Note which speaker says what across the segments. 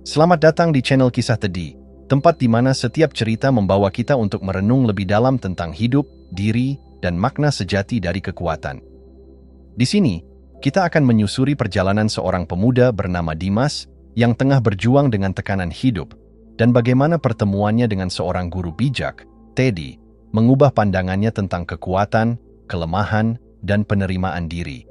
Speaker 1: Selamat datang di channel Kisah Tedi, tempat di mana setiap cerita membawa kita untuk merenung lebih dalam tentang hidup, diri, dan makna sejati dari kekuatan. Di sini, kita akan menyusuri perjalanan seorang pemuda bernama Dimas yang tengah berjuang dengan tekanan hidup dan bagaimana pertemuannya dengan seorang guru bijak, Teddy, mengubah pandangannya tentang kekuatan, kelemahan, dan penerimaan diri.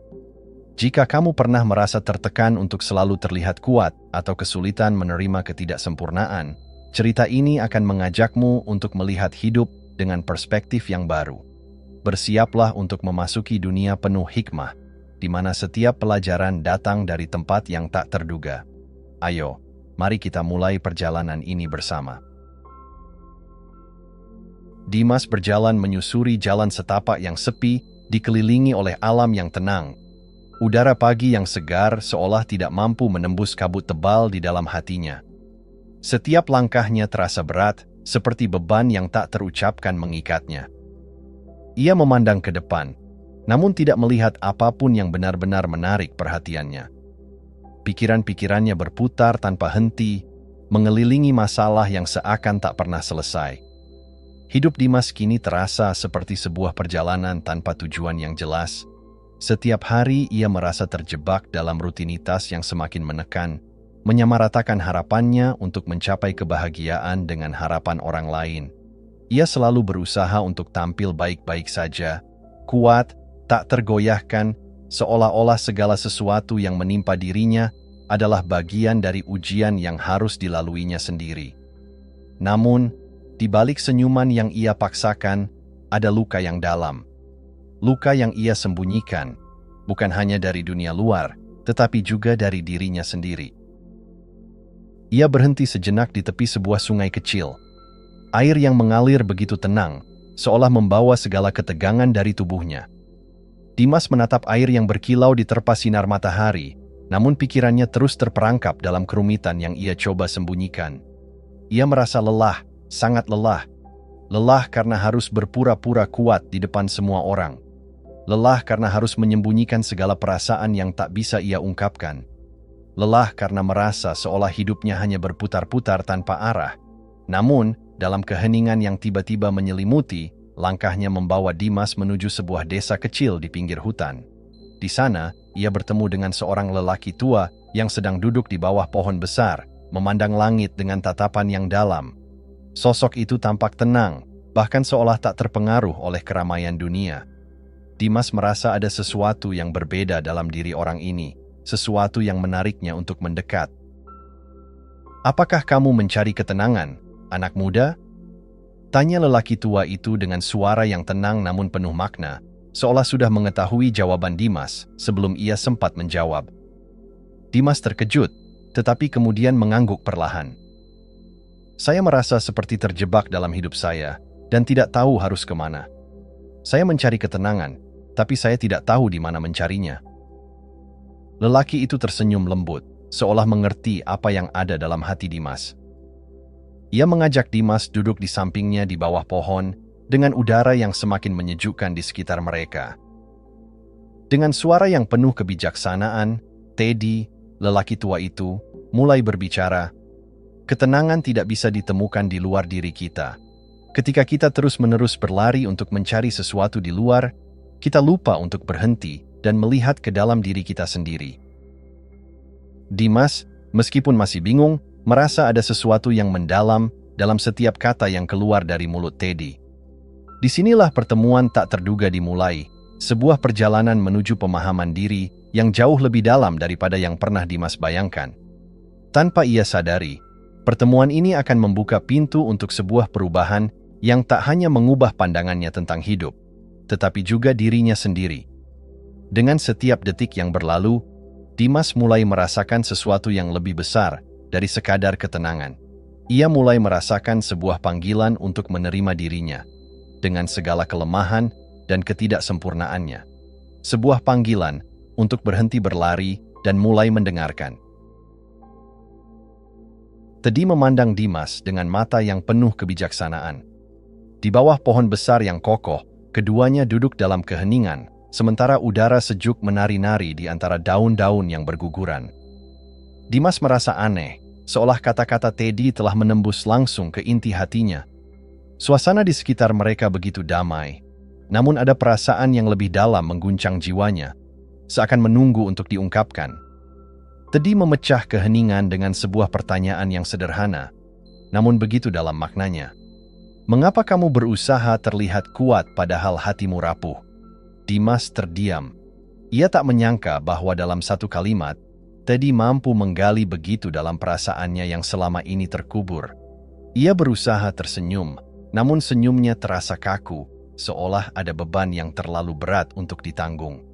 Speaker 1: Jika kamu pernah merasa tertekan untuk selalu terlihat kuat atau kesulitan menerima ketidaksempurnaan, cerita ini akan mengajakmu untuk melihat hidup dengan perspektif yang baru. Bersiaplah untuk memasuki dunia penuh hikmah, di mana setiap pelajaran datang dari tempat yang tak terduga. Ayo, mari kita mulai perjalanan ini bersama. Dimas berjalan menyusuri jalan setapak yang sepi, dikelilingi oleh alam yang tenang. Udara pagi yang segar seolah tidak mampu menembus kabut tebal di dalam hatinya. Setiap langkahnya terasa berat, seperti beban yang tak terucapkan mengikatnya. Ia memandang ke depan, namun tidak melihat apapun yang benar-benar menarik perhatiannya. Pikiran-pikirannya berputar tanpa henti, mengelilingi masalah yang seakan tak pernah selesai. Hidup Dimas kini terasa seperti sebuah perjalanan tanpa tujuan yang jelas. Setiap hari ia merasa terjebak dalam rutinitas yang semakin menekan, menyamaratakan harapannya untuk mencapai kebahagiaan dengan harapan orang lain. Ia selalu berusaha untuk tampil baik-baik saja, kuat, tak tergoyahkan, seolah-olah segala sesuatu yang menimpa dirinya adalah bagian dari ujian yang harus dilaluinya sendiri. Namun, di balik senyuman yang ia paksakan, ada luka yang dalam. Luka yang ia sembunyikan, bukan hanya dari dunia luar, tetapi juga dari dirinya sendiri. Ia berhenti sejenak di tepi sebuah sungai kecil. Air yang mengalir begitu tenang, seolah membawa segala ketegangan dari tubuhnya. Dimas menatap air yang berkilau diterpa sinar matahari, namun pikirannya terus terperangkap dalam kerumitan yang ia coba sembunyikan. Ia merasa lelah, sangat lelah. Lelah karena harus berpura-pura kuat di depan semua orang. Lelah karena harus menyembunyikan segala perasaan yang tak bisa ia ungkapkan. Lelah karena merasa seolah hidupnya hanya berputar-putar tanpa arah. Namun, dalam keheningan yang tiba-tiba menyelimuti, langkahnya membawa Dimas menuju sebuah desa kecil di pinggir hutan. Di sana, ia bertemu dengan seorang lelaki tua yang sedang duduk di bawah pohon besar, memandang langit dengan tatapan yang dalam. Sosok itu tampak tenang, bahkan seolah tak terpengaruh oleh keramaian dunia. Dimas merasa ada sesuatu yang berbeda dalam diri orang ini, sesuatu yang menariknya untuk mendekat. "Apakah kamu mencari ketenangan, anak muda?" Tanya lelaki tua itu dengan suara yang tenang namun penuh makna, seolah sudah mengetahui jawaban Dimas sebelum ia sempat menjawab. Dimas terkejut, tetapi kemudian mengangguk perlahan. "Saya merasa seperti terjebak dalam hidup saya dan tidak tahu harus kemana. Saya mencari ketenangan, tapi saya tidak tahu di mana mencarinya." Lelaki itu tersenyum lembut, seolah mengerti apa yang ada dalam hati Dimas. Ia mengajak Dimas duduk di sampingnya di bawah pohon, dengan udara yang semakin menyejukkan di sekitar mereka. Dengan suara yang penuh kebijaksanaan, Teddy, lelaki tua itu, mulai berbicara. "Ketenangan tidak bisa ditemukan di luar diri kita. Ketika kita terus-menerus berlari untuk mencari sesuatu di luar, kita lupa untuk berhenti dan melihat ke dalam diri kita sendiri." Dimas, meskipun masih bingung, merasa ada sesuatu yang mendalam dalam setiap kata yang keluar dari mulut Teddy. Disinilah pertemuan tak terduga dimulai, sebuah perjalanan menuju pemahaman diri yang jauh lebih dalam daripada yang pernah Dimas bayangkan. Tanpa ia sadari, pertemuan ini akan membuka pintu untuk sebuah perubahan yang tak hanya mengubah pandangannya tentang hidup, tetapi juga dirinya sendiri. Dengan setiap detik yang berlalu, Dimas mulai merasakan sesuatu yang lebih besar dari sekadar ketenangan. Ia mulai merasakan sebuah panggilan untuk menerima dirinya, dengan segala kelemahan dan ketidaksempurnaannya. Sebuah panggilan untuk berhenti berlari dan mulai mendengarkan. Teddy memandang Dimas dengan mata yang penuh kebijaksanaan. Di bawah pohon besar yang kokoh, keduanya duduk dalam keheningan, sementara udara sejuk menari-nari di antara daun-daun yang berguguran. Dimas merasa aneh, seolah kata-kata Teddy telah menembus langsung ke inti hatinya. Suasana di sekitar mereka begitu damai, namun ada perasaan yang lebih dalam mengguncang jiwanya, seakan menunggu untuk diungkapkan. Teddy memecah keheningan dengan sebuah pertanyaan yang sederhana, namun begitu dalam maknanya. Mengapa kamu berusaha terlihat kuat padahal hatimu rapuh? Dimas terdiam. Ia tak menyangka bahwa dalam satu kalimat, Teddy mampu menggali begitu dalam perasaannya yang selama ini terkubur. Ia berusaha tersenyum, namun senyumnya terasa kaku, seolah ada beban yang terlalu berat untuk ditanggung.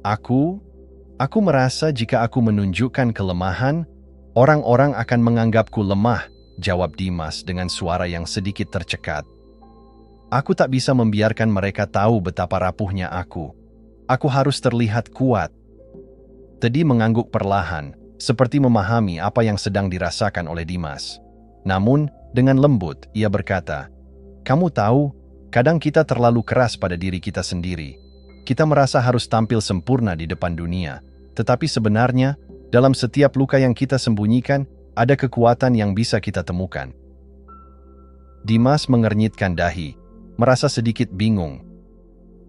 Speaker 1: Aku merasa jika aku menunjukkan kelemahan, orang-orang akan menganggapku lemah, jawab Dimas dengan suara yang sedikit tercekat. Aku tak bisa membiarkan mereka tahu betapa rapuhnya aku. Aku harus terlihat kuat. Teddy mengangguk perlahan, seperti memahami apa yang sedang dirasakan oleh Dimas. Namun, dengan lembut, ia berkata, "Kamu tahu, kadang kita terlalu keras pada diri kita sendiri. Kita merasa harus tampil sempurna di depan dunia. Tetapi sebenarnya, dalam setiap luka yang kita sembunyikan, ada kekuatan yang bisa kita temukan." Dimas mengernyitkan dahi, merasa sedikit bingung.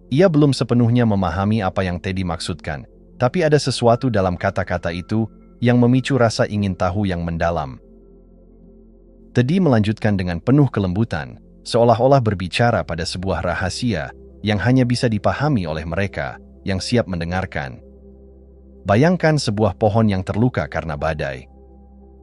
Speaker 1: Ia belum sepenuhnya memahami apa yang Teddy maksudkan, tapi ada sesuatu dalam kata-kata itu yang memicu rasa ingin tahu yang mendalam. Teddy melanjutkan dengan penuh kelembutan, seolah-olah berbicara pada sebuah rahasia yang hanya bisa dipahami oleh mereka yang siap mendengarkan. Bayangkan sebuah pohon yang terluka karena badai.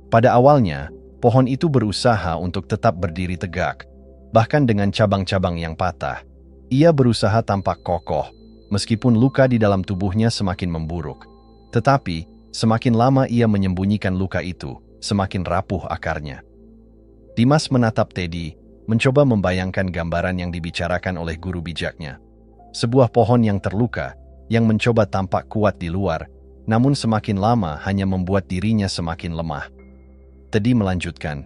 Speaker 1: Pada awalnya, pohon itu berusaha untuk tetap berdiri tegak, bahkan dengan cabang-cabang yang patah. Ia berusaha tampak kokoh, meskipun luka di dalam tubuhnya semakin memburuk. Tetapi, semakin lama ia menyembunyikan luka itu, semakin rapuh akarnya. Dimas menatap Teddy, mencoba membayangkan gambaran yang dibicarakan oleh guru bijaknya. Sebuah pohon yang terluka, yang mencoba tampak kuat di luar, namun semakin lama hanya membuat dirinya semakin lemah. Teddy melanjutkan,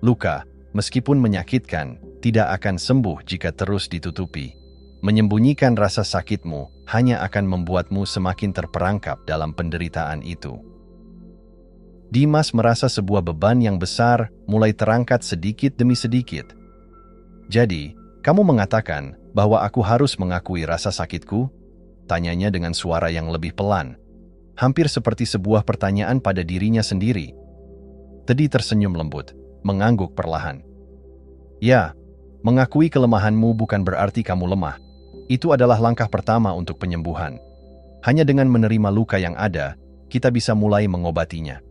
Speaker 1: "Luka, meskipun menyakitkan, tidak akan sembuh jika terus ditutupi. Menyembunyikan rasa sakitmu hanya akan membuatmu semakin terperangkap dalam penderitaan itu." Dimas merasa sebuah beban yang besar mulai terangkat sedikit demi sedikit. "Jadi, kamu mengatakan bahwa aku harus mengakui rasa sakitku?" Tanyanya dengan suara yang lebih pelan, hampir seperti sebuah pertanyaan pada dirinya sendiri. Teddy tersenyum lembut, mengangguk perlahan. "Ya, mengakui kelemahanmu bukan berarti kamu lemah. Itu adalah langkah pertama untuk penyembuhan. Hanya dengan menerima luka yang ada, kita bisa mulai mengobatinya."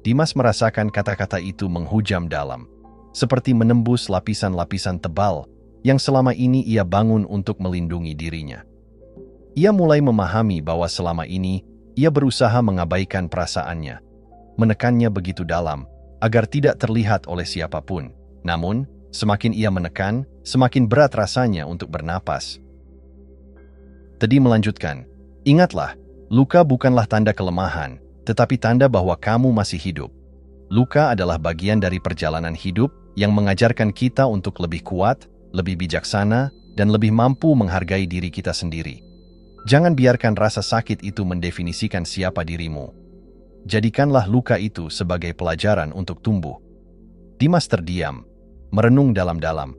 Speaker 1: Dimas merasakan kata-kata itu menghujam dalam, seperti menembus lapisan-lapisan tebal yang selama ini ia bangun untuk melindungi dirinya. Ia mulai memahami bahwa selama ini ia berusaha mengabaikan perasaannya, menekannya begitu dalam agar tidak terlihat oleh siapapun. Namun, semakin ia menekan, semakin berat rasanya untuk bernapas. Teddy melanjutkan, "Ingatlah, luka bukanlah tanda kelemahan, tetapi tanda bahwa kamu masih hidup. Luka adalah bagian dari perjalanan hidup yang mengajarkan kita untuk lebih kuat, lebih bijaksana, dan lebih mampu menghargai diri kita sendiri. Jangan biarkan rasa sakit itu mendefinisikan siapa dirimu. Jadikanlah luka itu sebagai pelajaran untuk tumbuh." Dimas terdiam, merenung dalam-dalam.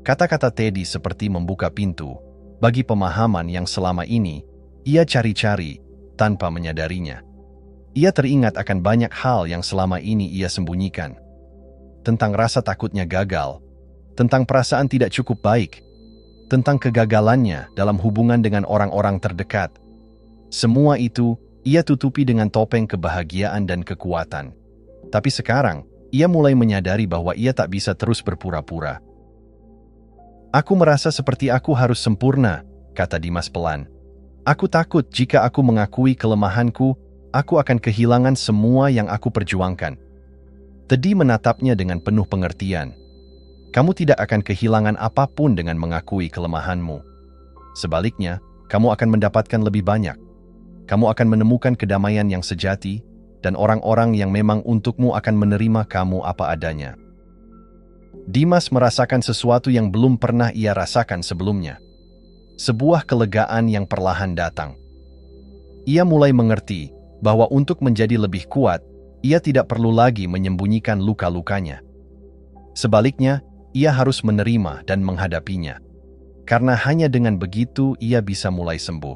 Speaker 1: Kata-kata Teddy seperti membuka pintu bagi pemahaman yang selama ini ia cari-cari tanpa menyadarinya. Ia teringat akan banyak hal yang selama ini ia sembunyikan. Tentang rasa takutnya gagal, tentang perasaan tidak cukup baik, tentang kegagalannya dalam hubungan dengan orang-orang terdekat. Semua itu ia tutupi dengan topeng kebahagiaan dan kekuatan. Tapi sekarang, ia mulai menyadari bahwa ia tak bisa terus berpura-pura. "Aku merasa seperti aku harus sempurna," kata Dimas pelan. "Aku takut jika aku mengakui kelemahanku, aku akan kehilangan semua yang aku perjuangkan." Teddy menatapnya dengan penuh pengertian. "Kamu tidak akan kehilangan apapun dengan mengakui kelemahanmu. Sebaliknya, kamu akan mendapatkan lebih banyak. Kamu akan menemukan kedamaian yang sejati, dan orang-orang yang memang untukmu akan menerima kamu apa adanya." Dimas merasakan sesuatu yang belum pernah ia rasakan sebelumnya. Sebuah kelegaan yang perlahan datang. Ia mulai mengerti bahwa untuk menjadi lebih kuat, ia tidak perlu lagi menyembunyikan luka-lukanya. Sebaliknya, ia harus menerima dan menghadapinya. Karena hanya dengan begitu ia bisa mulai sembuh.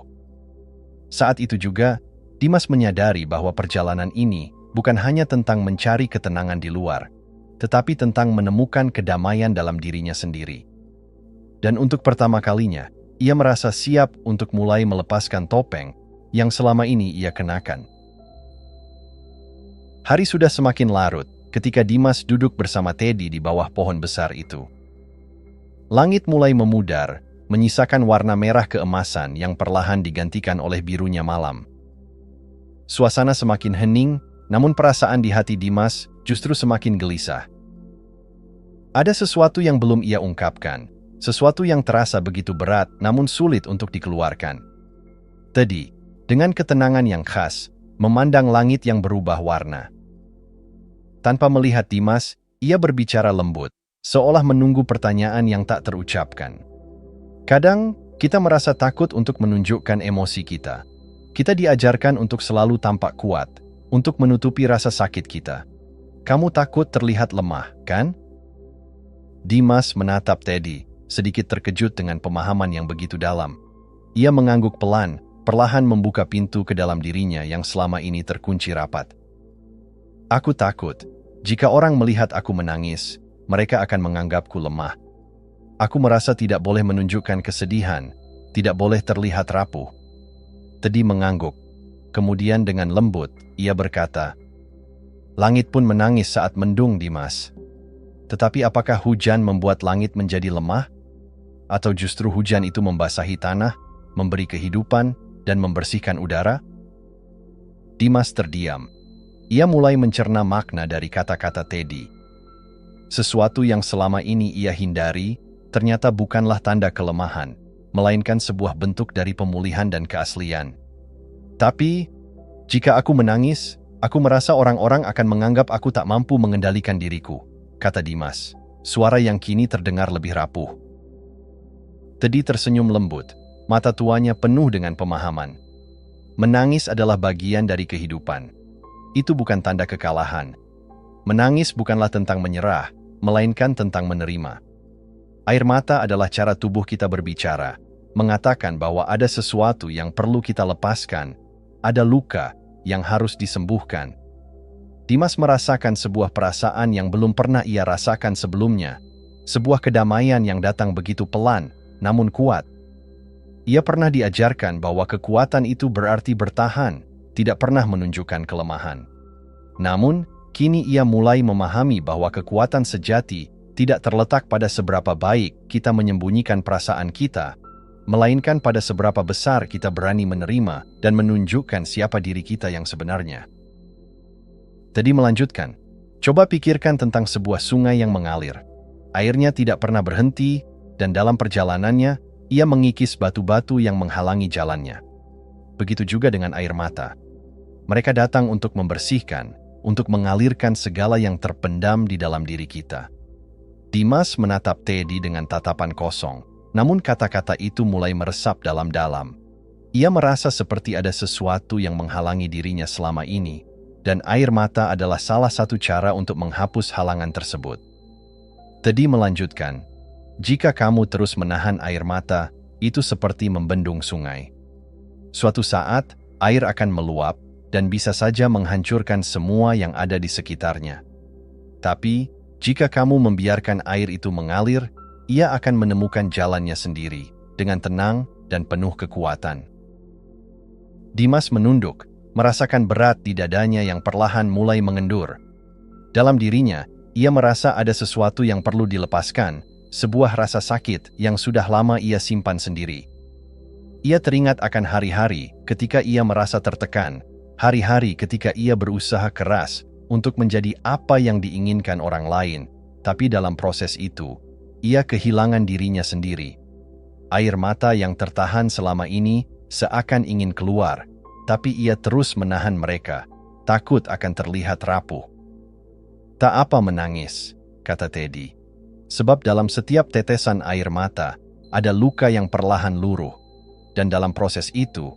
Speaker 1: Saat itu juga, Dimas menyadari bahwa perjalanan ini bukan hanya tentang mencari ketenangan di luar, tetapi tentang menemukan kedamaian dalam dirinya sendiri. Dan untuk pertama kalinya, ia merasa siap untuk mulai melepaskan topeng yang selama ini ia kenakan. Hari sudah semakin larut ketika Dimas duduk bersama Teddy di bawah pohon besar itu. Langit mulai memudar, menyisakan warna merah keemasan yang perlahan digantikan oleh birunya malam. Suasana semakin hening, namun perasaan di hati Dimas justru semakin gelisah. Ada sesuatu yang belum ia ungkapkan, sesuatu yang terasa begitu berat namun sulit untuk dikeluarkan. Teddy, dengan ketenangan yang khas, memandang langit yang berubah warna. Tanpa melihat Dimas, ia berbicara lembut, seolah menunggu pertanyaan yang tak terucapkan. Kadang, kita merasa takut untuk menunjukkan emosi kita. Kita diajarkan untuk selalu tampak kuat, untuk menutupi rasa sakit kita. Kamu takut terlihat lemah, kan? Dimas menatap Teddy, sedikit terkejut dengan pemahaman yang begitu dalam. Ia mengangguk pelan, perlahan membuka pintu ke dalam dirinya yang selama ini terkunci rapat. Aku takut, jika orang melihat aku menangis, mereka akan menganggapku lemah. Aku merasa tidak boleh menunjukkan kesedihan, tidak boleh terlihat rapuh. Teddy mengangguk. Kemudian dengan lembut, ia berkata, "Langit pun menangis saat mendung, Dimas. Tetapi apakah hujan membuat langit menjadi lemah? Atau justru hujan itu membasahi tanah, memberi kehidupan, dan membersihkan udara?" Dimas terdiam. Ia mulai mencerna makna dari kata-kata Teddy. Sesuatu yang selama ini ia hindari, ternyata bukanlah tanda kelemahan, melainkan sebuah bentuk dari pemulihan dan keaslian. Tapi, jika aku menangis, aku merasa orang-orang akan menganggap aku tak mampu mengendalikan diriku, kata Dimas, suara yang kini terdengar lebih rapuh. Teddy tersenyum lembut, mata tuanya penuh dengan pemahaman. Menangis adalah bagian dari kehidupan. Itu bukan tanda kekalahan. Menangis bukanlah tentang menyerah, melainkan tentang menerima. Air mata adalah cara tubuh kita berbicara, mengatakan bahwa ada sesuatu yang perlu kita lepaskan, ada luka yang harus disembuhkan. Dimas merasakan sebuah perasaan yang belum pernah ia rasakan sebelumnya, sebuah kedamaian yang datang begitu pelan, namun kuat. Ia pernah diajarkan bahwa kekuatan itu berarti bertahan, tidak pernah menunjukkan kelemahan. Namun, kini ia mulai memahami bahwa kekuatan sejati tidak terletak pada seberapa baik kita menyembunyikan perasaan kita, melainkan pada seberapa besar kita berani menerima dan menunjukkan siapa diri kita yang sebenarnya. Teddy melanjutkan, coba pikirkan tentang sebuah sungai yang mengalir. Airnya tidak pernah berhenti, dan dalam perjalanannya, ia mengikis batu-batu yang menghalangi jalannya. Begitu juga dengan air mata. Mereka datang untuk membersihkan, untuk mengalirkan segala yang terpendam di dalam diri kita. Dimas menatap Teddy dengan tatapan kosong, namun kata-kata itu mulai meresap dalam-dalam. Ia merasa seperti ada sesuatu yang menghalangi dirinya selama ini, dan air mata adalah salah satu cara untuk menghapus halangan tersebut. Teddy melanjutkan, jika kamu terus menahan air mata, itu seperti membendung sungai. Suatu saat, air akan meluap, dan bisa saja menghancurkan semua yang ada di sekitarnya. Tapi, jika kamu membiarkan air itu mengalir, ia akan menemukan jalannya sendiri, dengan tenang dan penuh kekuatan. Dimas menunduk, merasakan berat di dadanya yang perlahan mulai mengendur. Dalam dirinya, ia merasa ada sesuatu yang perlu dilepaskan, sebuah rasa sakit yang sudah lama ia simpan sendiri. Ia teringat akan hari-hari ketika ia merasa tertekan, hari-hari ketika ia berusaha keras untuk menjadi apa yang diinginkan orang lain, tapi dalam proses itu, ia kehilangan dirinya sendiri. Air mata yang tertahan selama ini seakan ingin keluar, tapi ia terus menahan mereka, takut akan terlihat rapuh. Tak apa menangis, kata Teddy, sebab dalam setiap tetesan air mata ada luka yang perlahan luruh, dan dalam proses itu,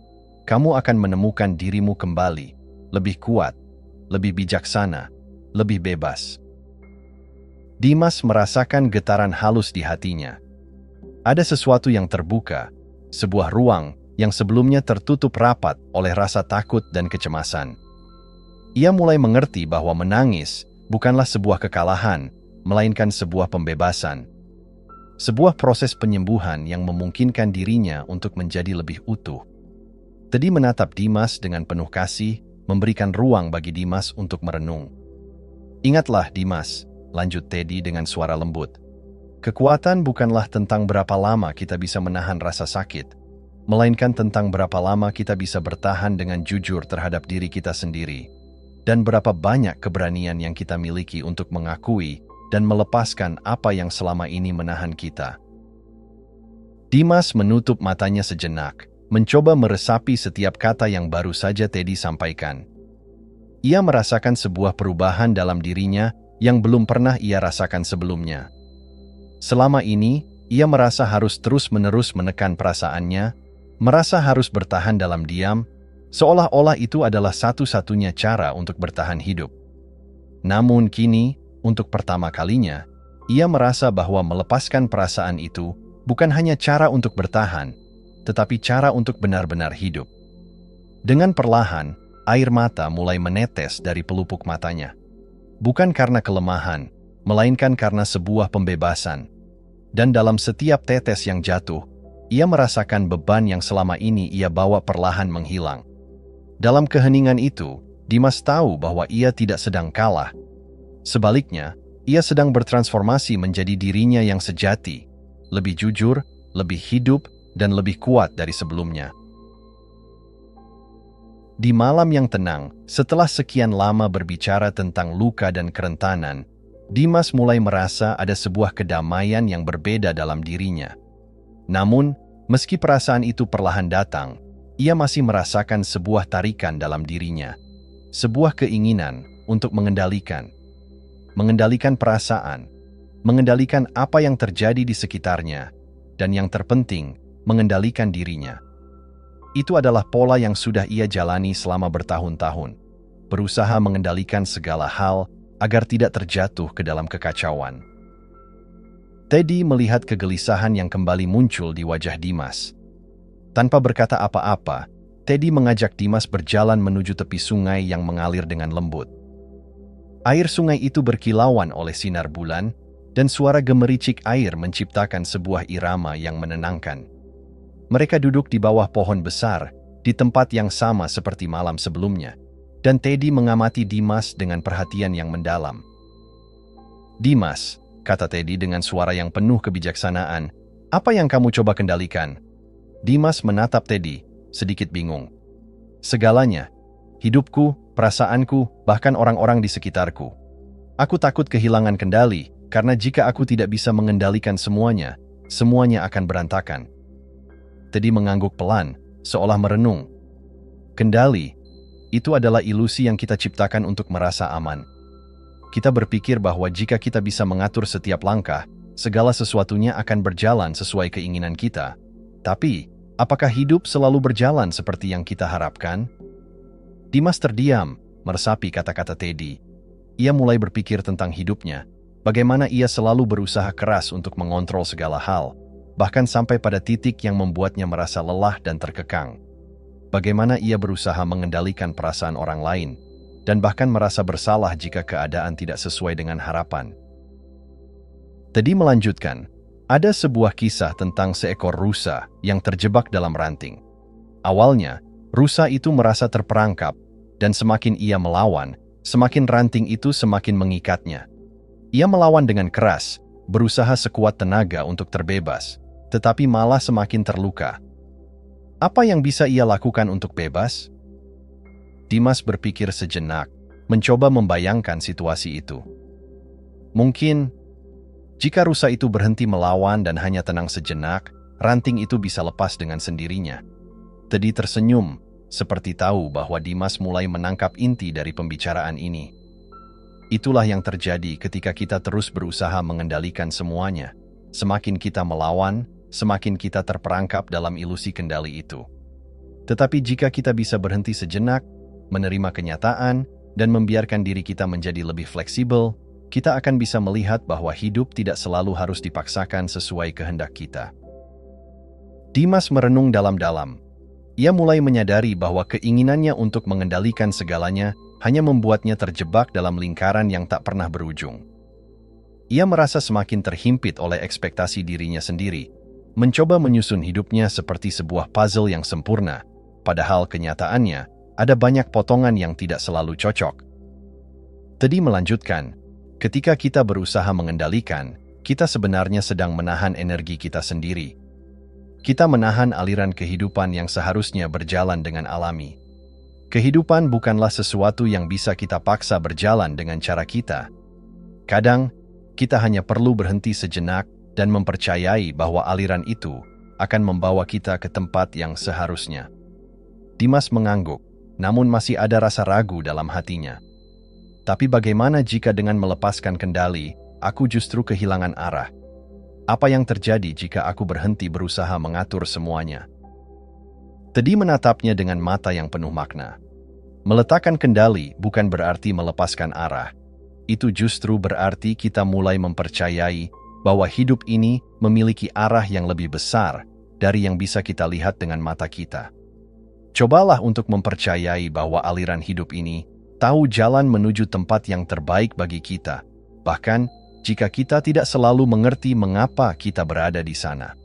Speaker 1: kamu akan menemukan dirimu kembali, lebih kuat, lebih bijaksana, lebih bebas. Dimas merasakan getaran halus di hatinya. Ada sesuatu yang terbuka, sebuah ruang yang sebelumnya tertutup rapat oleh rasa takut dan kecemasan. Ia mulai mengerti bahwa menangis bukanlah sebuah kekalahan, melainkan sebuah pembebasan. Sebuah proses penyembuhan yang memungkinkan dirinya untuk menjadi lebih utuh. Teddy menatap Dimas dengan penuh kasih, memberikan ruang bagi Dimas untuk merenung. "Ingatlah, Dimas," lanjut Teddy dengan suara lembut. "Kekuatan bukanlah tentang berapa lama kita bisa menahan rasa sakit, melainkan tentang berapa lama kita bisa bertahan dengan jujur terhadap diri kita sendiri, dan berapa banyak keberanian yang kita miliki untuk mengakui dan melepaskan apa yang selama ini menahan kita." Dimas menutup matanya sejenak, mencoba meresapi setiap kata yang baru saja Teddy sampaikan. Ia merasakan sebuah perubahan dalam dirinya yang belum pernah ia rasakan sebelumnya. Selama ini, ia merasa harus terus-menerus menekan perasaannya, merasa harus bertahan dalam diam, seolah-olah itu adalah satu-satunya cara untuk bertahan hidup. Namun kini, untuk pertama kalinya, ia merasa bahwa melepaskan perasaan itu bukan hanya cara untuk bertahan, tetapi cara untuk benar-benar hidup. Dengan perlahan, air mata mulai menetes dari pelupuk matanya. Bukan karena kelemahan, melainkan karena sebuah pembebasan. Dan dalam setiap tetes yang jatuh, ia merasakan beban yang selama ini ia bawa perlahan menghilang. Dalam keheningan itu, Dimas tahu bahwa ia tidak sedang kalah. Sebaliknya, ia sedang bertransformasi menjadi dirinya yang sejati, lebih jujur, lebih hidup, dan lebih kuat dari sebelumnya. Di malam yang tenang, setelah sekian lama berbicara tentang luka dan kerentanan, Dimas mulai merasa ada sebuah kedamaian yang berbeda dalam dirinya. Namun, meski perasaan itu perlahan datang, ia masih merasakan sebuah tarikan dalam dirinya, sebuah keinginan untuk mengendalikan perasaan, mengendalikan apa yang terjadi di sekitarnya, dan yang terpenting, mengendalikan dirinya. Itu adalah pola yang sudah ia jalani selama bertahun-tahun, berusaha mengendalikan segala hal agar tidak terjatuh ke dalam kekacauan. Teddy melihat kegelisahan yang kembali muncul di wajah Dimas. Tanpa berkata apa-apa, Teddy mengajak Dimas berjalan menuju tepi sungai yang mengalir dengan lembut. Air sungai itu berkilauan oleh sinar bulan, dan suara gemericik air menciptakan sebuah irama yang menenangkan. Mereka duduk di bawah pohon besar, di tempat yang sama seperti malam sebelumnya, dan Teddy mengamati Dimas dengan perhatian yang mendalam. "Dimas," kata Teddy dengan suara yang penuh kebijaksanaan, "apa yang kamu coba kendalikan?" Dimas menatap Teddy, sedikit bingung. "Segalanya. Hidupku, perasaanku, bahkan orang-orang di sekitarku. Aku takut kehilangan kendali, karena jika aku tidak bisa mengendalikan semuanya, semuanya akan berantakan." Teddy mengangguk pelan, seolah merenung. Kendali, itu adalah ilusi yang kita ciptakan untuk merasa aman. Kita berpikir bahwa jika kita bisa mengatur setiap langkah, segala sesuatunya akan berjalan sesuai keinginan kita. Tapi, apakah hidup selalu berjalan seperti yang kita harapkan? Dimas terdiam, meresapi kata-kata Teddy. Ia mulai berpikir tentang hidupnya, bagaimana ia selalu berusaha keras untuk mengontrol segala hal, bahkan sampai pada titik yang membuatnya merasa lelah dan terkekang. Bagaimana ia berusaha mengendalikan perasaan orang lain, dan bahkan merasa bersalah jika keadaan tidak sesuai dengan harapan. Teddy melanjutkan, ada sebuah kisah tentang seekor rusa yang terjebak dalam ranting. Awalnya, rusa itu merasa terperangkap, dan semakin ia melawan, semakin ranting itu semakin mengikatnya. Ia melawan dengan keras, berusaha sekuat tenaga untuk terbebas, tetapi malah semakin terluka. Apa yang bisa ia lakukan untuk bebas? Dimas berpikir sejenak, mencoba membayangkan situasi itu. Mungkin, jika rusa itu berhenti melawan dan hanya tenang sejenak, ranting itu bisa lepas dengan sendirinya. Teddy tersenyum, seperti tahu bahwa Dimas mulai menangkap inti dari pembicaraan ini. Itulah yang terjadi ketika kita terus berusaha mengendalikan semuanya. Semakin kita melawan, semakin kita terperangkap dalam ilusi kendali itu. Tetapi jika kita bisa berhenti sejenak, menerima kenyataan, dan membiarkan diri kita menjadi lebih fleksibel, kita akan bisa melihat bahwa hidup tidak selalu harus dipaksakan sesuai kehendak kita. Dimas merenung dalam-dalam. Ia mulai menyadari bahwa keinginannya untuk mengendalikan segalanya hanya membuatnya terjebak dalam lingkaran yang tak pernah berujung. Ia merasa semakin terhimpit oleh ekspektasi dirinya sendiri, mencoba menyusun hidupnya seperti sebuah puzzle yang sempurna, padahal kenyataannya ada banyak potongan yang tidak selalu cocok. Teddy melanjutkan, ketika kita berusaha mengendalikan, kita sebenarnya sedang menahan energi kita sendiri. Kita menahan aliran kehidupan yang seharusnya berjalan dengan alami. Kehidupan bukanlah sesuatu yang bisa kita paksa berjalan dengan cara kita. Kadang, kita hanya perlu berhenti sejenak dan mempercayai bahwa aliran itu akan membawa kita ke tempat yang seharusnya. Dimas mengangguk, namun masih ada rasa ragu dalam hatinya. Tapi bagaimana jika dengan melepaskan kendali, aku justru kehilangan arah? Apa yang terjadi jika aku berhenti berusaha mengatur semuanya? Teddy menatapnya dengan mata yang penuh makna. Meletakkan kendali bukan berarti melepaskan arah. Itu justru berarti kita mulai mempercayai bahwa hidup ini memiliki arah yang lebih besar dari yang bisa kita lihat dengan mata kita. Cobalah untuk mempercayai bahwa aliran hidup ini tahu jalan menuju tempat yang terbaik bagi kita, bahkan jika kita tidak selalu mengerti mengapa kita berada di sana.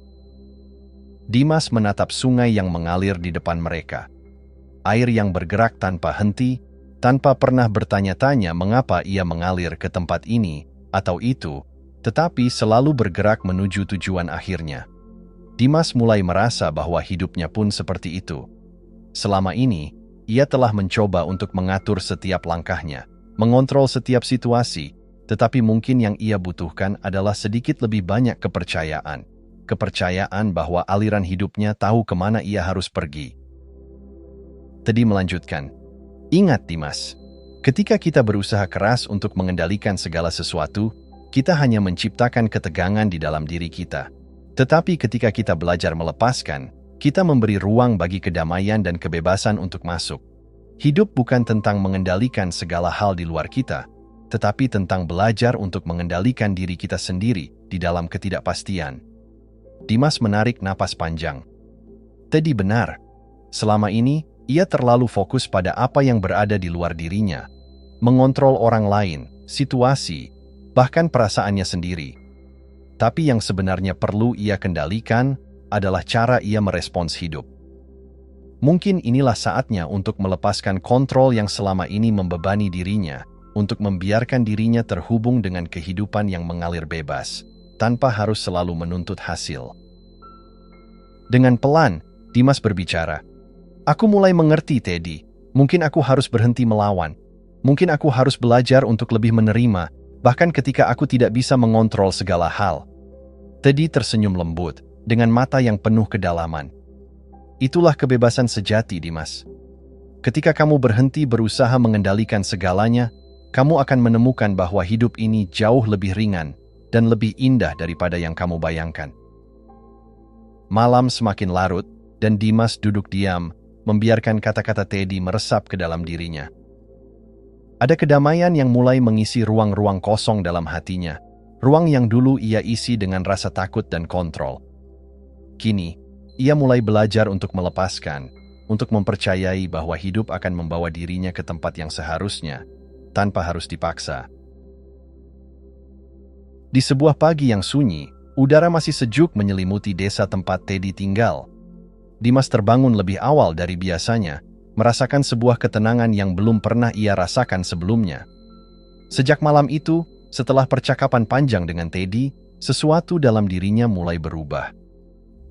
Speaker 1: Dimas menatap sungai yang mengalir di depan mereka. Air yang bergerak tanpa henti, tanpa pernah bertanya-tanya mengapa ia mengalir ke tempat ini atau itu, tetapi selalu bergerak menuju tujuan akhirnya. Dimas mulai merasa bahwa hidupnya pun seperti itu. Selama ini, ia telah mencoba untuk mengatur setiap langkahnya, mengontrol setiap situasi, tetapi mungkin yang ia butuhkan adalah sedikit lebih banyak kepercayaan. Kepercayaan bahwa aliran hidupnya tahu kemana ia harus pergi. Teddy melanjutkan, ingat Dimas, ketika kita berusaha keras untuk mengendalikan segala sesuatu, kita hanya menciptakan ketegangan di dalam diri kita. Tetapi ketika kita belajar melepaskan, kita memberi ruang bagi kedamaian dan kebebasan untuk masuk. Hidup bukan tentang mengendalikan segala hal di luar kita, tetapi tentang belajar untuk mengendalikan diri kita sendiri di dalam ketidakpastian. Dimas menarik napas panjang. Teddy benar. Selama ini, ia terlalu fokus pada apa yang berada di luar dirinya, mengontrol orang lain, situasi, bahkan perasaannya sendiri. Tapi yang sebenarnya perlu ia kendalikan adalah cara ia merespons hidup. Mungkin inilah saatnya untuk melepaskan kontrol yang selama ini membebani dirinya, untuk membiarkan dirinya terhubung dengan kehidupan yang mengalir bebas, tanpa harus selalu menuntut hasil. Dengan pelan, Dimas berbicara, aku mulai mengerti Teddy, mungkin aku harus berhenti melawan, mungkin aku harus belajar untuk lebih menerima, bahkan ketika aku tidak bisa mengontrol segala hal. Teddy tersenyum lembut, dengan mata yang penuh kedalaman. Itulah kebebasan sejati, Dimas. Ketika kamu berhenti berusaha mengendalikan segalanya, kamu akan menemukan bahwa hidup ini jauh lebih ringan dan lebih indah daripada yang kamu bayangkan. Malam semakin larut, dan Dimas duduk diam, membiarkan kata-kata Teddy meresap ke dalam dirinya. Ada kedamaian yang mulai mengisi ruang-ruang kosong dalam hatinya, ruang yang dulu ia isi dengan rasa takut dan kontrol. Kini, ia mulai belajar untuk melepaskan, untuk mempercayai bahwa hidup akan membawa dirinya ke tempat yang seharusnya, tanpa harus dipaksa. Di sebuah pagi yang sunyi, udara masih sejuk menyelimuti desa tempat Teddy tinggal. Dimas terbangun lebih awal dari biasanya, merasakan sebuah ketenangan yang belum pernah ia rasakan sebelumnya. Sejak malam itu, setelah percakapan panjang dengan Teddy, sesuatu dalam dirinya mulai berubah.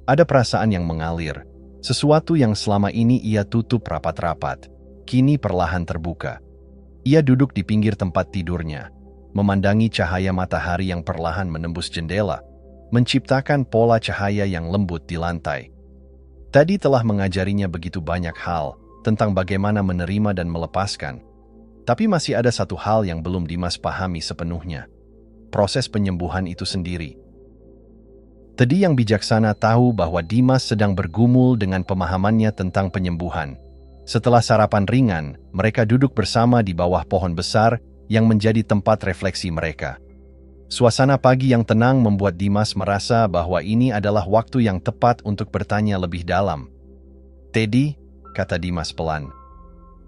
Speaker 1: Ada perasaan yang mengalir, sesuatu yang selama ini ia tutup rapat-rapat, kini perlahan terbuka. Ia duduk di pinggir tempat tidurnya, memandangi cahaya matahari yang perlahan menembus jendela, menciptakan pola cahaya yang lembut di lantai. Tadi telah mengajarinya begitu banyak hal tentang bagaimana menerima dan melepaskan. Tapi masih ada satu hal yang belum Dimas pahami sepenuhnya. Proses penyembuhan itu sendiri. Teddy yang bijaksana tahu bahwa Dimas sedang bergumul dengan pemahamannya tentang penyembuhan. Setelah sarapan ringan, mereka duduk bersama di bawah pohon besar yang menjadi tempat refleksi mereka. Suasana pagi yang tenang membuat Dimas merasa bahwa ini adalah waktu yang tepat untuk bertanya lebih dalam. "Teddy," kata Dimas pelan,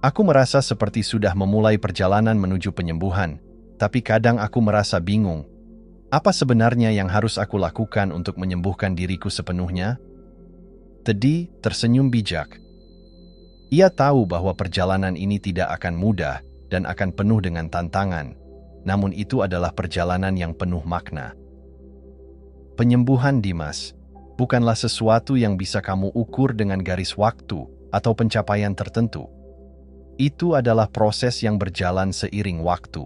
Speaker 1: "aku merasa seperti sudah memulai perjalanan menuju penyembuhan, tapi kadang aku merasa bingung. Apa sebenarnya yang harus aku lakukan untuk menyembuhkan diriku sepenuhnya?" Teddy tersenyum bijak. Ia tahu bahwa perjalanan ini tidak akan mudah dan akan penuh dengan tantangan, namun itu adalah perjalanan yang penuh makna. Penyembuhan, Dimas, bukanlah sesuatu yang bisa kamu ukur dengan garis waktu atau pencapaian tertentu. Itu adalah proses yang berjalan seiring waktu,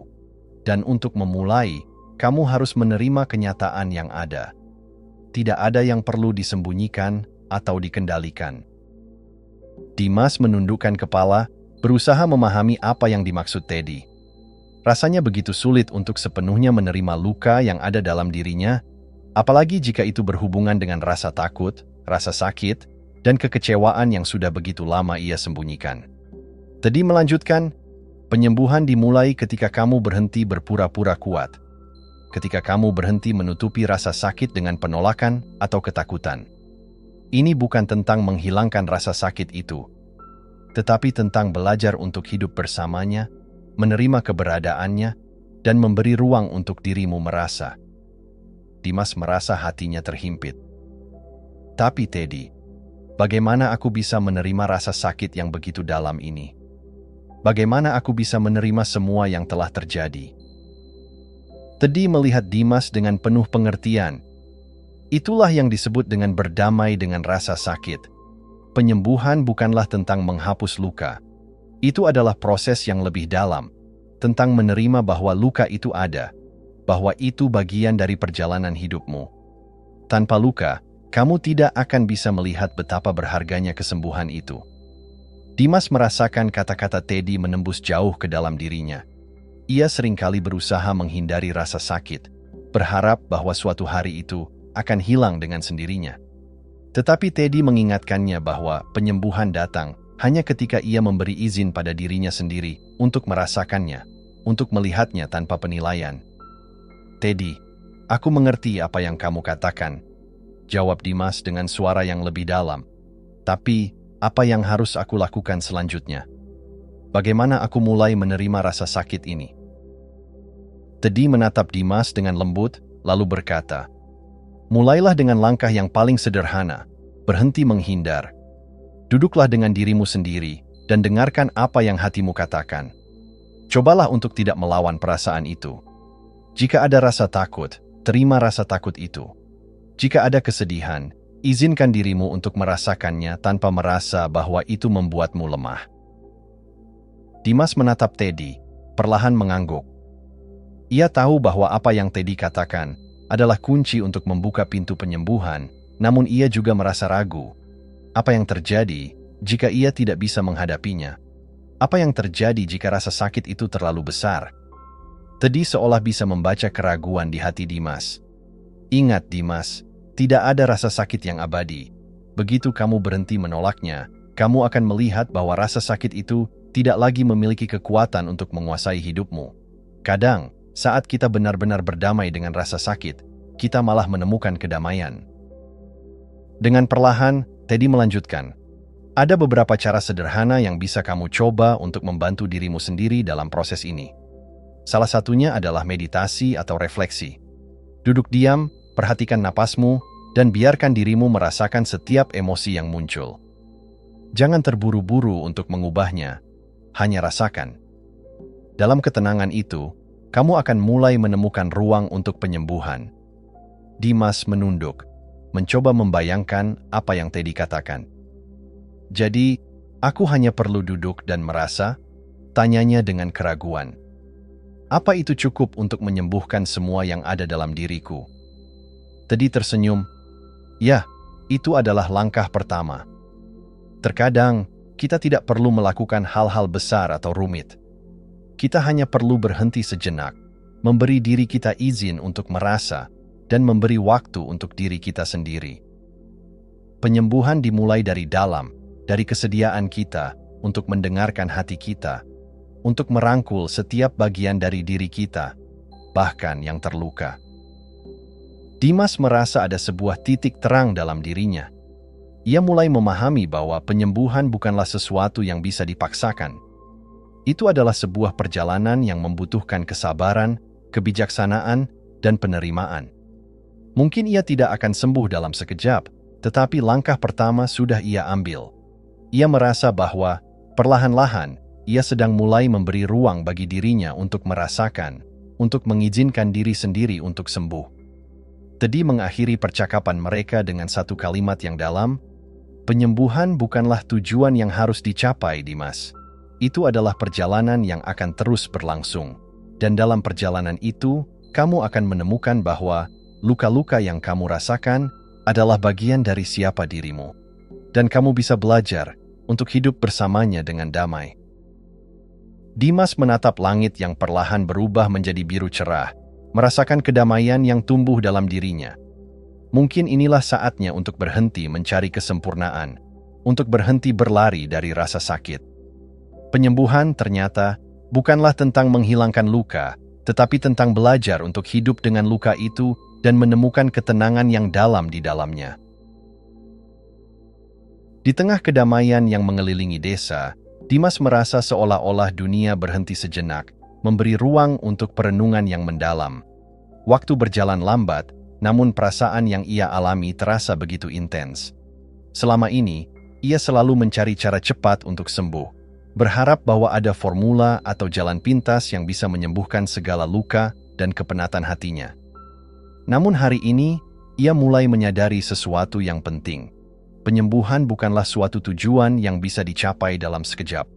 Speaker 1: dan untuk memulai, kamu harus menerima kenyataan yang ada. Tidak ada yang perlu disembunyikan atau dikendalikan. Dimas menundukkan kepala, berusaha memahami apa yang dimaksud Teddy. Rasanya begitu sulit untuk sepenuhnya menerima luka yang ada dalam dirinya, apalagi jika itu berhubungan dengan rasa takut, rasa sakit, dan kekecewaan yang sudah begitu lama ia sembunyikan. Teddy melanjutkan, penyembuhan dimulai ketika kamu berhenti berpura-pura kuat. Ketika kamu berhenti menutupi rasa sakit dengan penolakan atau ketakutan. Ini bukan tentang menghilangkan rasa sakit itu, tetapi tentang belajar untuk hidup bersamanya, menerima keberadaannya, dan memberi ruang untuk dirimu merasa. Dimas merasa hatinya terhimpit. Tapi Teddy, bagaimana aku bisa menerima rasa sakit yang begitu dalam ini? Bagaimana aku bisa menerima semua yang telah terjadi? Teddy melihat Dimas dengan penuh pengertian. Itulah yang disebut dengan berdamai dengan rasa sakit. Penyembuhan bukanlah tentang menghapus luka. Itu adalah proses yang lebih dalam, tentang menerima bahwa luka itu ada, bahwa itu bagian dari perjalanan hidupmu. Tanpa luka, kamu tidak akan bisa melihat betapa berharganya kesembuhan itu. Dimas merasakan kata-kata Teddy menembus jauh ke dalam dirinya. Ia seringkali berusaha menghindari rasa sakit, berharap bahwa suatu hari itu akan hilang dengan sendirinya. Tetapi Teddy mengingatkannya bahwa penyembuhan datang hanya ketika ia memberi izin pada dirinya sendiri untuk merasakannya, untuk melihatnya tanpa penilaian. "Teddy, aku mengerti apa yang kamu katakan," jawab Dimas dengan suara yang lebih dalam. "Tapi, apa yang harus aku lakukan selanjutnya? Bagaimana aku mulai menerima rasa sakit ini?" Teddy menatap Dimas dengan lembut, lalu berkata, "Mulailah dengan langkah yang paling sederhana, berhenti menghindar. Duduklah dengan dirimu sendiri dan dengarkan apa yang hatimu katakan. Cobalah untuk tidak melawan perasaan itu. Jika ada rasa takut, terima rasa takut itu. Jika ada kesedihan, izinkan dirimu untuk merasakannya tanpa merasa bahwa itu membuatmu lemah." Dimas menatap Teddy, perlahan mengangguk. Ia tahu bahwa apa yang Teddy katakan adalah kunci untuk membuka pintu penyembuhan, namun ia juga merasa ragu. Apa yang terjadi jika ia tidak bisa menghadapinya? Apa yang terjadi jika rasa sakit itu terlalu besar? Teddy seolah bisa membaca keraguan di hati Dimas. "Ingat Dimas, tidak ada rasa sakit yang abadi. Begitu kamu berhenti menolaknya, kamu akan melihat bahwa rasa sakit itu tidak lagi memiliki kekuatan untuk menguasai hidupmu. Kadang, saat kita benar-benar berdamai dengan rasa sakit, kita malah menemukan kedamaian." Dengan perlahan, Teddy melanjutkan, "Ada beberapa cara sederhana yang bisa kamu coba untuk membantu dirimu sendiri dalam proses ini. Salah satunya adalah meditasi atau refleksi. Duduk diam, perhatikan napasmu, dan biarkan dirimu merasakan setiap emosi yang muncul. Jangan terburu-buru untuk mengubahnya, hanya rasakan. Dalam ketenangan itu, kamu akan mulai menemukan ruang untuk penyembuhan." Dimas menunduk, mencoba membayangkan apa yang Teddy katakan. "Jadi, aku hanya perlu duduk dan merasa?" Tanyanya dengan keraguan. "Apa itu cukup untuk menyembuhkan semua yang ada dalam diriku?" Teddy tersenyum. "Ya, itu adalah langkah pertama. Terkadang, kita tidak perlu melakukan hal-hal besar atau rumit. Kita hanya perlu berhenti sejenak, memberi diri kita izin untuk merasa, dan memberi waktu untuk diri kita sendiri. Penyembuhan dimulai dari dalam, dari kesediaan kita, untuk mendengarkan hati kita, untuk merangkul setiap bagian dari diri kita, bahkan yang terluka. Dimas merasa ada sebuah titik terang dalam dirinya. Ia mulai memahami bahwa penyembuhan bukanlah sesuatu yang bisa dipaksakan. Itu adalah sebuah perjalanan yang membutuhkan kesabaran, kebijaksanaan, dan penerimaan. Mungkin ia tidak akan sembuh dalam sekejap, tetapi langkah pertama sudah ia ambil. Ia merasa bahwa, perlahan-lahan, ia sedang mulai memberi ruang bagi dirinya untuk merasakan, untuk mengizinkan diri sendiri untuk sembuh. Teddy mengakhiri percakapan mereka dengan satu kalimat yang dalam, "Penyembuhan bukanlah tujuan yang harus dicapai, Dimas. Itu adalah perjalanan yang akan terus berlangsung. Dan dalam perjalanan itu, kamu akan menemukan bahwa luka-luka yang kamu rasakan adalah bagian dari siapa dirimu. Dan kamu bisa belajar untuk hidup bersamanya dengan damai." Dimas menatap langit yang perlahan berubah menjadi biru cerah, merasakan kedamaian yang tumbuh dalam dirinya. Mungkin inilah saatnya untuk berhenti mencari kesempurnaan, untuk berhenti berlari dari rasa sakit. Penyembuhan ternyata bukanlah tentang menghilangkan luka, tetapi tentang belajar untuk hidup dengan luka itu dan menemukan ketenangan yang dalam di dalamnya. Di tengah kedamaian yang mengelilingi desa, Dimas merasa seolah-olah dunia berhenti sejenak, memberi ruang untuk perenungan yang mendalam. Waktu berjalan lambat, namun perasaan yang ia alami terasa begitu intens. Selama ini, ia selalu mencari cara cepat untuk sembuh, berharap bahwa ada formula atau jalan pintas yang bisa menyembuhkan segala luka dan kepenatan hatinya. Namun hari ini, ia mulai menyadari sesuatu yang penting. Penyembuhan bukanlah suatu tujuan yang bisa dicapai dalam sekejap.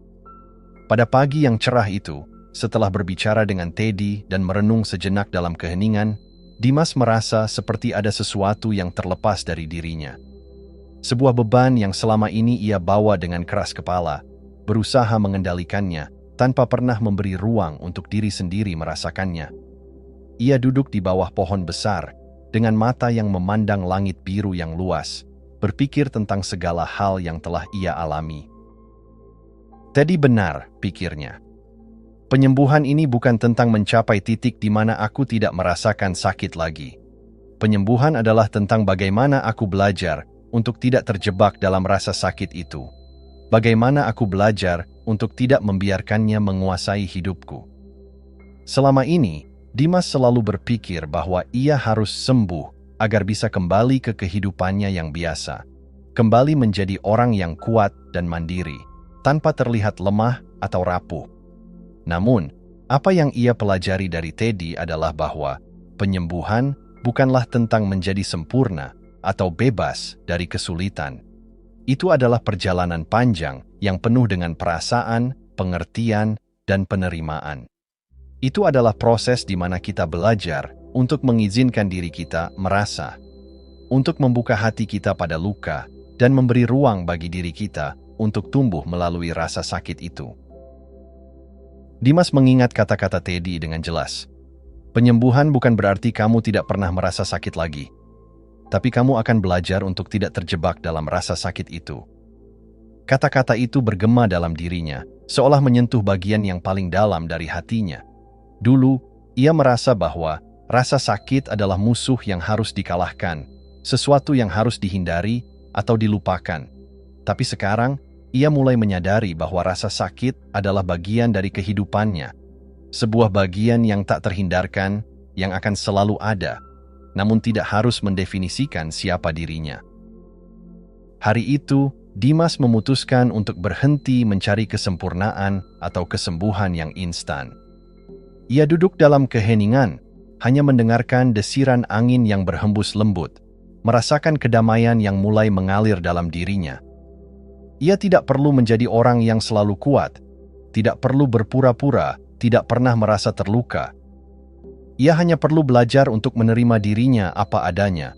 Speaker 1: Pada pagi yang cerah itu, setelah berbicara dengan Teddy dan merenung sejenak dalam keheningan, Dimas merasa seperti ada sesuatu yang terlepas dari dirinya. Sebuah beban yang selama ini ia bawa dengan keras kepala, berusaha mengendalikannya tanpa pernah memberi ruang untuk diri sendiri merasakannya. Ia duduk di bawah pohon besar, dengan mata yang memandang langit biru yang luas, berpikir tentang segala hal yang telah ia alami. Teddy benar, pikirnya. Penyembuhan ini bukan tentang mencapai titik di mana aku tidak merasakan sakit lagi. Penyembuhan adalah tentang bagaimana aku belajar untuk tidak terjebak dalam rasa sakit itu. Bagaimana aku belajar untuk tidak membiarkannya menguasai hidupku. Selama ini, Dimas selalu berpikir bahwa ia harus sembuh agar bisa kembali ke kehidupannya yang biasa, kembali menjadi orang yang kuat dan mandiri, tanpa terlihat lemah atau rapuh. Namun, apa yang ia pelajari dari Teddy adalah bahwa penyembuhan bukanlah tentang menjadi sempurna atau bebas dari kesulitan. Itu adalah perjalanan panjang yang penuh dengan perasaan, pengertian, dan penerimaan. Itu adalah proses di mana kita belajar untuk mengizinkan diri kita merasa, untuk membuka hati kita pada luka, dan memberi ruang bagi diri kita untuk tumbuh melalui rasa sakit itu. Dimas mengingat kata-kata Teddy dengan jelas. Penyembuhan bukan berarti kamu tidak pernah merasa sakit lagi, tapi kamu akan belajar untuk tidak terjebak dalam rasa sakit itu. Kata-kata itu bergema dalam dirinya, seolah menyentuh bagian yang paling dalam dari hatinya. Dulu, ia merasa bahwa rasa sakit adalah musuh yang harus dikalahkan, sesuatu yang harus dihindari atau dilupakan. Tapi sekarang, ia mulai menyadari bahwa rasa sakit adalah bagian dari kehidupannya, sebuah bagian yang tak terhindarkan, yang akan selalu ada, namun tidak harus mendefinisikan siapa dirinya. Hari itu, Dimas memutuskan untuk berhenti mencari kesempurnaan atau kesembuhan yang instan. Ia duduk dalam keheningan, hanya mendengarkan desiran angin yang berhembus lembut, merasakan kedamaian yang mulai mengalir dalam dirinya. Ia tidak perlu menjadi orang yang selalu kuat, tidak perlu berpura-pura, tidak pernah merasa terluka. Ia hanya perlu belajar untuk menerima dirinya apa adanya,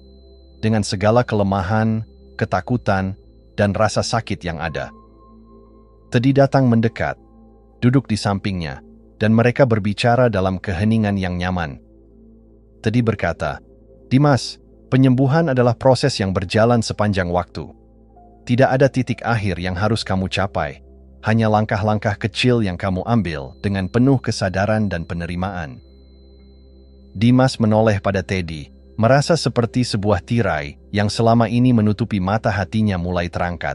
Speaker 1: dengan segala kelemahan, ketakutan, dan rasa sakit yang ada. Teddy datang mendekat, duduk di sampingnya, dan mereka berbicara dalam keheningan yang nyaman. Teddy berkata, "Dimas, penyembuhan adalah proses yang berjalan sepanjang waktu. Tidak ada titik akhir yang harus kamu capai, hanya langkah-langkah kecil yang kamu ambil dengan penuh kesadaran dan penerimaan. Dimas menoleh pada Teddy, merasa seperti sebuah tirai yang selama ini menutupi mata hatinya mulai terangkat.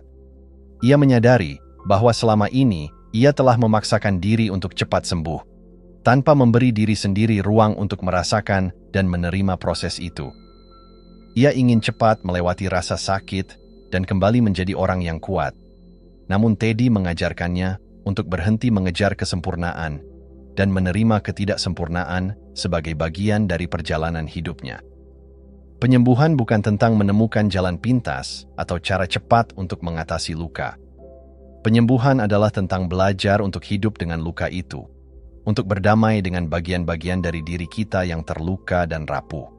Speaker 1: Ia menyadari bahwa selama ini ia telah memaksakan diri untuk cepat sembuh, tanpa memberi diri sendiri ruang untuk merasakan dan menerima proses itu. Ia ingin cepat melewati rasa sakit dan kembali menjadi orang yang kuat. Namun Teddy mengajarkannya untuk berhenti mengejar kesempurnaan dan menerima ketidaksempurnaan sebagai bagian dari perjalanan hidupnya. Penyembuhan bukan tentang menemukan jalan pintas atau cara cepat untuk mengatasi luka. Penyembuhan adalah tentang belajar untuk hidup dengan luka itu, untuk berdamai dengan bagian-bagian dari diri kita yang terluka dan rapuh.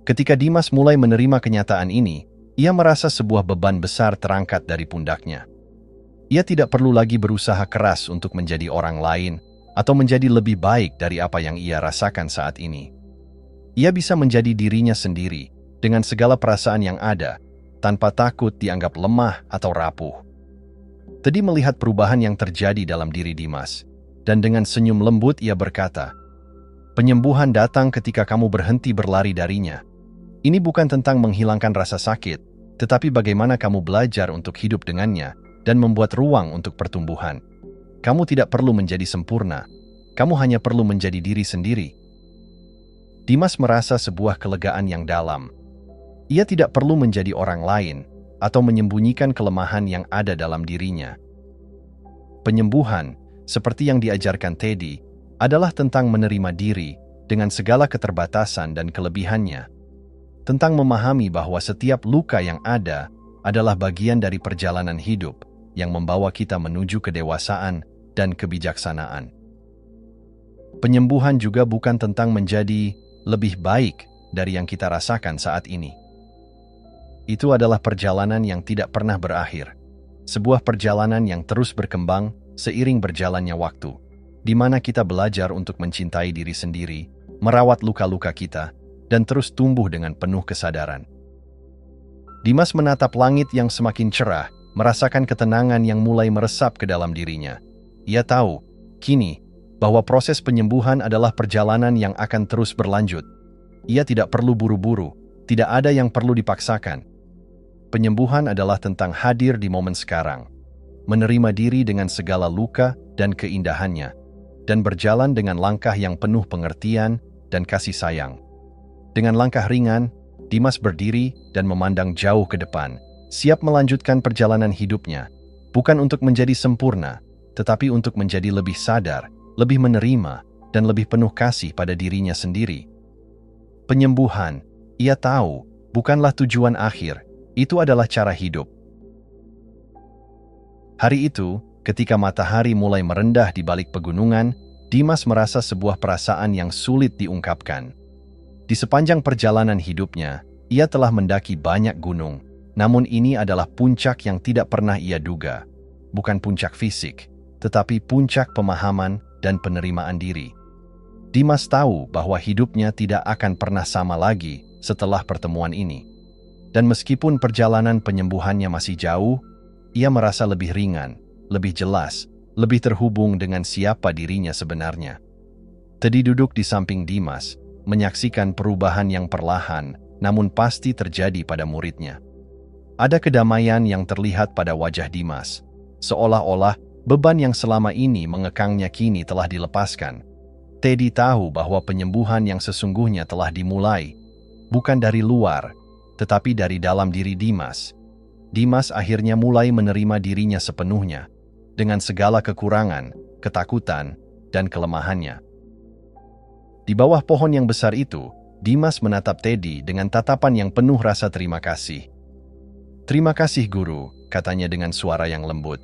Speaker 1: Ketika Dimas mulai menerima kenyataan ini, ia merasa sebuah beban besar terangkat dari pundaknya. Ia tidak perlu lagi berusaha keras untuk menjadi orang lain atau menjadi lebih baik dari apa yang ia rasakan saat ini. Ia bisa menjadi dirinya sendiri dengan segala perasaan yang ada, tanpa takut dianggap lemah atau rapuh. Teddy melihat perubahan yang terjadi dalam diri Dimas, dan dengan senyum lembut ia berkata, "Penyembuhan datang ketika kamu berhenti berlari darinya. Ini bukan tentang menghilangkan rasa sakit, tetapi bagaimana kamu belajar untuk hidup dengannya dan membuat ruang untuk pertumbuhan. Kamu tidak perlu menjadi sempurna, kamu hanya perlu menjadi diri sendiri." Dimas merasa sebuah kelegaan yang dalam. Ia tidak perlu menjadi orang lain atau menyembunyikan kelemahan yang ada dalam dirinya. Penyembuhan, seperti yang diajarkan Teddy, adalah tentang menerima diri dengan segala keterbatasan dan kelebihannya. Tentang memahami bahwa setiap luka yang ada adalah bagian dari perjalanan hidup yang membawa kita menuju kedewasaan dan kebijaksanaan. Penyembuhan juga bukan tentang menjadi lebih baik dari yang kita rasakan saat ini. Itu adalah perjalanan yang tidak pernah berakhir. Sebuah perjalanan yang terus berkembang seiring berjalannya waktu, di mana kita belajar untuk mencintai diri sendiri, merawat luka-luka kita, dan terus tumbuh dengan penuh kesadaran. Dimas menatap langit yang semakin cerah, merasakan ketenangan yang mulai meresap ke dalam dirinya. Ia tahu, kini, bahwa proses penyembuhan adalah perjalanan yang akan terus berlanjut. Ia tidak perlu buru-buru, tidak ada yang perlu dipaksakan. Penyembuhan adalah tentang hadir di momen sekarang, menerima diri dengan segala luka dan keindahannya, dan berjalan dengan langkah yang penuh pengertian dan kasih sayang. Dengan langkah ringan, Dimas berdiri dan memandang jauh ke depan, siap melanjutkan perjalanan hidupnya, bukan untuk menjadi sempurna, tetapi untuk menjadi lebih sadar, lebih menerima, dan lebih penuh kasih pada dirinya sendiri. Penyembuhan, ia tahu, bukanlah tujuan akhir, itu adalah cara hidup. Hari itu, ketika matahari mulai merendah di balik pegunungan, Dimas merasa sebuah perasaan yang sulit diungkapkan. Di sepanjang perjalanan hidupnya, ia telah mendaki banyak gunung, namun ini adalah puncak yang tidak pernah ia duga. Bukan puncak fisik, tetapi puncak pemahaman dan penerimaan diri. Dimas tahu bahwa hidupnya tidak akan pernah sama lagi setelah pertemuan ini. Dan meskipun perjalanan penyembuhannya masih jauh, ia merasa lebih ringan, lebih jelas, lebih terhubung dengan siapa dirinya sebenarnya. Teddy duduk di samping Dimas, menyaksikan perubahan yang perlahan, namun pasti terjadi pada muridnya. Ada kedamaian yang terlihat pada wajah Dimas, seolah-olah beban yang selama ini mengekangnya kini telah dilepaskan. Teddy tahu bahwa penyembuhan yang sesungguhnya telah dimulai, bukan dari luar, tetapi dari dalam diri Dimas. Dimas akhirnya mulai menerima dirinya sepenuhnya, dengan segala kekurangan, ketakutan, dan kelemahannya. Di bawah pohon yang besar itu, Dimas menatap Teddy dengan tatapan yang penuh rasa terima kasih. "Terima kasih, Guru," katanya dengan suara yang lembut.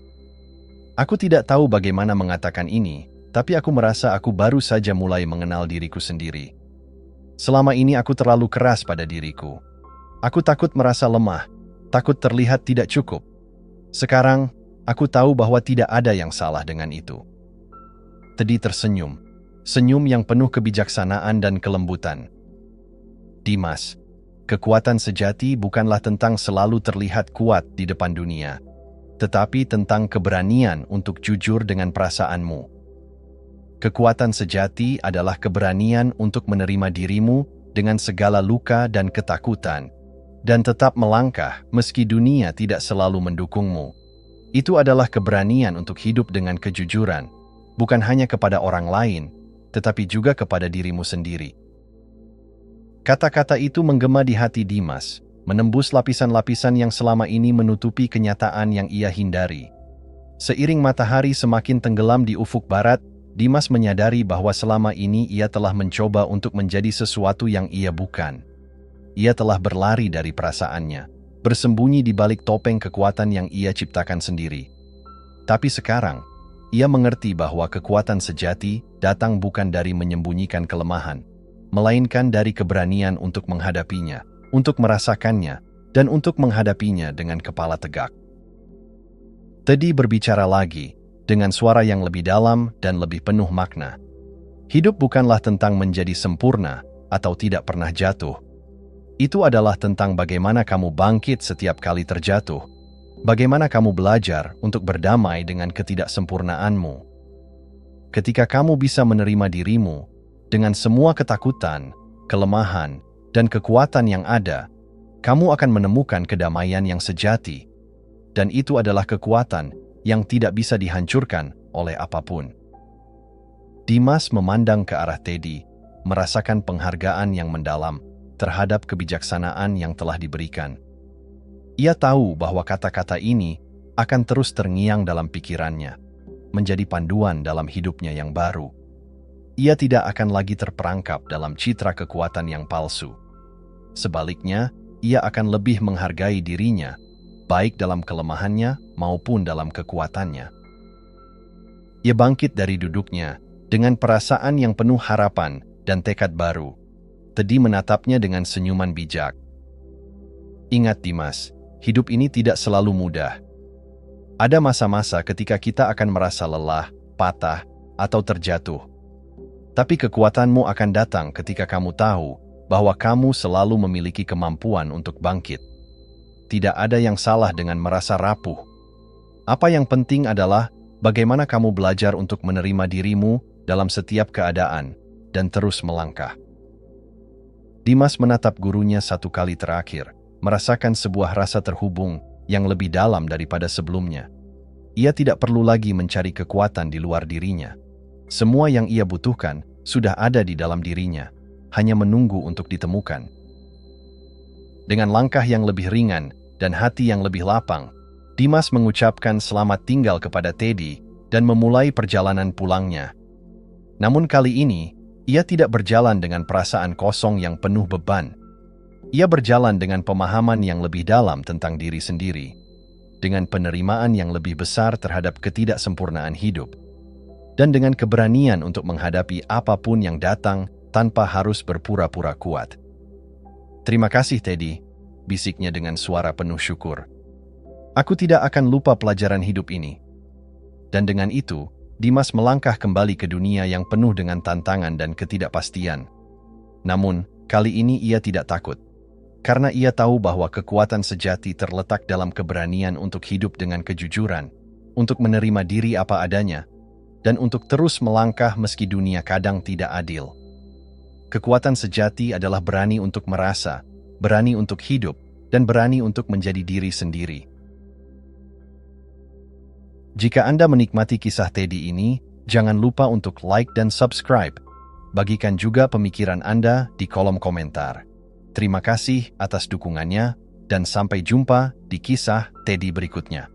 Speaker 1: "Aku tidak tahu bagaimana mengatakan ini, tapi aku merasa aku baru saja mulai mengenal diriku sendiri. Selama ini aku terlalu keras pada diriku. Aku takut merasa lemah, takut terlihat tidak cukup. Sekarang, aku tahu bahwa tidak ada yang salah dengan itu." Teddy tersenyum, senyum yang penuh kebijaksanaan dan kelembutan. "Dimas, kekuatan sejati bukanlah tentang selalu terlihat kuat di depan dunia, tetapi tentang keberanian untuk jujur dengan perasaanmu. Kekuatan sejati adalah keberanian untuk menerima dirimu dengan segala luka dan ketakutan, dan tetap melangkah meski dunia tidak selalu mendukungmu. Itu adalah keberanian untuk hidup dengan kejujuran, bukan hanya kepada orang lain, tetapi juga kepada dirimu sendiri. Kata-kata itu menggema di hati Dimas, menembus lapisan-lapisan yang selama ini menutupi kenyataan yang ia hindari. Seiring matahari semakin tenggelam di ufuk barat, Dimas menyadari bahwa selama ini ia telah mencoba untuk menjadi sesuatu yang ia bukan. Ia telah berlari dari perasaannya, bersembunyi di balik topeng kekuatan yang ia ciptakan sendiri. Tapi sekarang, ia mengerti bahwa kekuatan sejati datang bukan dari menyembunyikan kelemahan, melainkan dari keberanian untuk menghadapinya, untuk merasakannya, dan untuk menghadapinya dengan kepala tegak. Teddy berbicara lagi, dengan suara yang lebih dalam dan lebih penuh makna. Hidup bukanlah tentang menjadi sempurna atau tidak pernah jatuh. Itu adalah tentang bagaimana kamu bangkit setiap kali terjatuh. Bagaimana kamu belajar untuk berdamai dengan ketidaksempurnaanmu. Ketika kamu bisa menerima dirimu dengan semua ketakutan, kelemahan, dan kekuatan yang ada, kamu akan menemukan kedamaian yang sejati. Dan itu adalah kekuatan yang tidak bisa dihancurkan oleh apapun. Dimas memandang ke arah Teddy, merasakan penghargaan yang mendalam terhadap kebijaksanaan yang telah diberikan. Ia tahu bahwa kata-kata ini akan terus terngiang dalam pikirannya, menjadi panduan dalam hidupnya yang baru. Ia tidak akan lagi terperangkap dalam citra kekuatan yang palsu. Sebaliknya, ia akan lebih menghargai dirinya, baik dalam kelemahannya maupun dalam kekuatannya. Ia bangkit dari duduknya dengan perasaan yang penuh harapan dan tekad baru. Teddy menatapnya dengan senyuman bijak. Ingat Dimas, hidup ini tidak selalu mudah. Ada masa-masa ketika kita akan merasa lelah, patah, atau terjatuh. Tapi kekuatanmu akan datang ketika kamu tahu bahwa kamu selalu memiliki kemampuan untuk bangkit. Tidak ada yang salah dengan merasa rapuh. Apa yang penting adalah bagaimana kamu belajar untuk menerima dirimu dalam setiap keadaan dan terus melangkah. Dimas menatap gurunya satu kali terakhir, merasakan sebuah rasa terhubung yang lebih dalam daripada sebelumnya. Ia tidak perlu lagi mencari kekuatan di luar dirinya. Semua yang ia butuhkan sudah ada di dalam dirinya, hanya menunggu untuk ditemukan. Dengan langkah yang lebih ringan dan hati yang lebih lapang, Dimas mengucapkan selamat tinggal kepada Teddy dan memulai perjalanan pulangnya. Namun kali ini, ia tidak berjalan dengan perasaan kosong yang penuh beban. Ia berjalan dengan pemahaman yang lebih dalam tentang diri sendiri, dengan penerimaan yang lebih besar terhadap ketidaksempurnaan hidup, dan dengan keberanian untuk menghadapi apapun yang datang tanpa harus berpura-pura kuat. Terima kasih Teddy, bisiknya dengan suara penuh syukur. Aku tidak akan lupa pelajaran hidup ini. Dan dengan itu, Dimas melangkah kembali ke dunia yang penuh dengan tantangan dan ketidakpastian. Namun, kali ini ia tidak takut. Karena ia tahu bahwa kekuatan sejati terletak dalam keberanian untuk hidup dengan kejujuran, untuk menerima diri apa adanya, dan untuk terus melangkah meski dunia kadang tidak adil. Kekuatan sejati adalah berani untuk merasa, berani untuk hidup, dan berani untuk menjadi diri sendiri. Jika Anda menikmati kisah Teddy ini, jangan lupa untuk like dan subscribe. Bagikan juga pemikiran Anda di kolom komentar. Terima kasih atas dukungannya, dan sampai jumpa di kisah Teddy berikutnya.